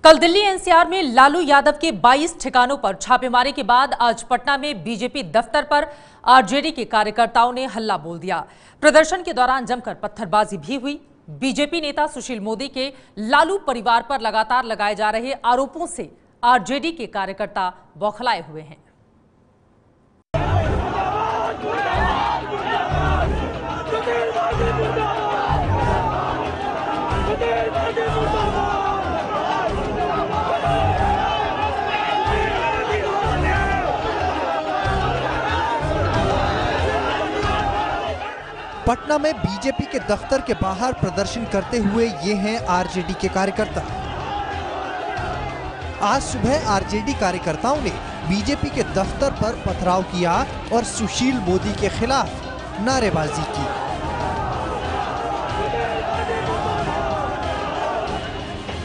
कल दिल्ली एनसीआर में लालू यादव के 22 ठिकानों पर छापेमारी के बाद आज पटना में बीजेपी दफ्तर पर आरजेडी के कार्यकर्ताओं ने हल्ला बोल दिया। प्रदर्शन के दौरान जमकर पत्थरबाजी भी हुई। बीजेपी नेता सुशील मोदी के लालू परिवार पर लगातार लगाए जा रहे आरोपों से आरजेडी के कार्यकर्ता बौखलाए हुए हैं। पटना में बीजेपी के दफ्तर के बाहर प्रदर्शन करते हुए ये हैं आरजेडी के कार्यकर्ता। आज सुबह आरजेडी कार्यकर्ताओं ने बीजेपी के दफ्तर पर पथराव किया और सुशील मोदी के खिलाफ नारेबाजी की।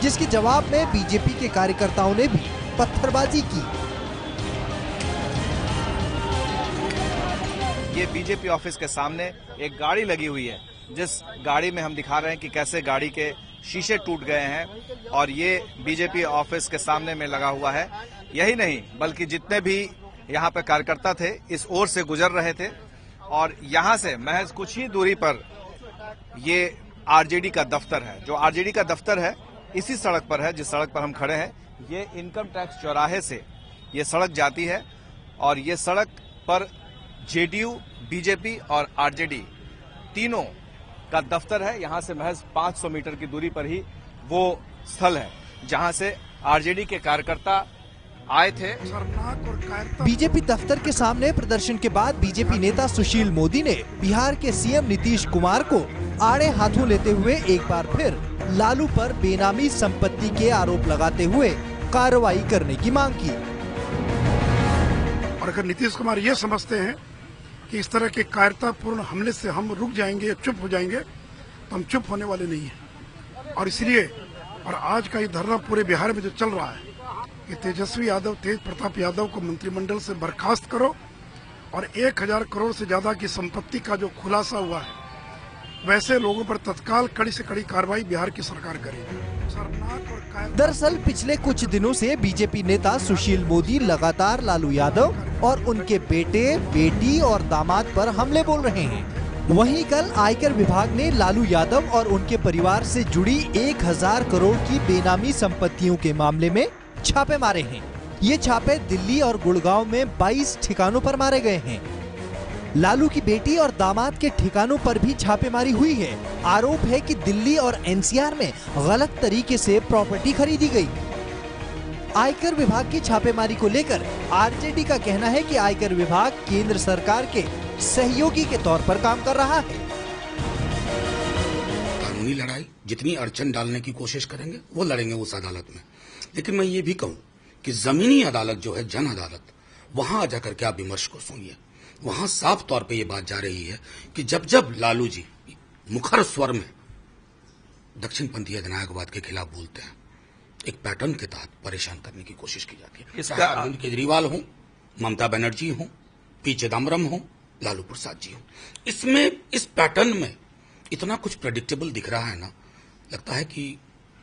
जिसके जवाब में बीजेपी के कार्यकर्ताओं ने भी पत्थरबाजी की। ये बीजेपी ऑफिस के सामने एक गाड़ी लगी हुई है, जिस गाड़ी में हम दिखा रहे हैं कि कैसे गाड़ी के शीशे टूट गए हैं और ये बीजेपी ऑफिस के सामने में लगा हुआ है। यही नहीं बल्कि जितने भी यहाँ पे कार्यकर्ता थे इस ओर से गुजर रहे थे और यहाँ से महज कुछ ही दूरी पर ये आरजेडी का दफ्तर है। जो आरजेडी का दफ्तर है इसी सड़क पर है जिस सड़क पर हम खड़े हैं। ये इनकम टैक्स चौराहे से ये सड़क जाती है और ये सड़क पर जेडीयू, बीजेपी और आरजेडी तीनों का दफ्तर है। यहां से महज 500 मीटर की दूरी पर ही वो स्थल है जहां से आरजेडी के कार्यकर्ता आए थे। बीजेपी दफ्तर के सामने प्रदर्शन के बाद बीजेपी नेता सुशील मोदी ने बिहार के सीएम नीतीश कुमार को आड़े हाथों लेते हुए एक बार फिर लालू पर बेनामी संपत्ति के आरोप लगाते हुए कार्रवाई करने की मांग की। और अगर नीतीश कुमार ये समझते हैं कि इस तरह के कायरतापूर्ण हमले से हम रुक जाएंगे, चुप हो जाएंगे, तो हम चुप होने वाले नहीं हैं। और इसलिए और आज का ये धरना पूरे बिहार में जो चल रहा है कि तेजस्वी यादव, तेज प्रताप यादव को मंत्रिमंडल से बर्खास्त करो और 1000 करोड़ से ज्यादा की संपत्ति का जो खुलासा हुआ है वैसे लोगों पर तत्काल कड़ी से कड़ी कार्रवाई बिहार की सरकार करेगी। दरअसल पिछले कुछ दिनों से बीजेपी नेता सुशील मोदी लगातार लालू यादव और उनके बेटे, बेटी और दामाद पर हमले बोल रहे हैं। वहीं कल आयकर विभाग ने लालू यादव और उनके परिवार से जुड़ी 1000 करोड़ की बेनामी संपत्तियों के मामले में छापे मारे हैं। ये छापे दिल्ली और गुड़गांव में 22 ठिकानों पर मारे गए हैं। लालू की बेटी और दामाद के ठिकानों पर भी छापेमारी हुई है। आरोप है कि दिल्ली और एनसीआर में गलत तरीके से प्रॉपर्टी खरीदी गई। आयकर विभाग की छापेमारी को लेकर आरजेडी का कहना है कि आयकर विभाग केंद्र सरकार के सहयोगी के तौर पर काम कर रहा है। कानूनी लड़ाई जितनी अड़चन डालने की कोशिश करेंगे वो लड़ेंगे उस अदालत में। लेकिन मैं ये भी कहूँ कि जमीनी अदालत जो है, जन अदालत, वहां जाकर के आप विमर्श को सुनिए। वहां साफ तौर पे ये बात जा रही है कि जब जब लालू जी मुखर स्वर में दक्षिणपंथी अधिनायकवाद के खिलाफ बोलते हैं, एक पैटर्न के तहत परेशान करने की कोशिश की जाती है। चाहे अरविंद केजरीवाल हो, ममता बनर्जी हो, पी चिदम्बरम हो, लालू प्रसाद जी हो, इसमें इस पैटर्न में इतना कुछ प्रेडिक्टेबल दिख रहा है ना, लगता है कि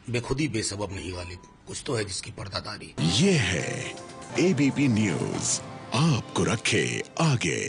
बेखुदी बेसबब नहीं वाली कुछ तो है जिसकी पर्दादारी। ये है एबीपी न्यूज, आपको रखे आगे।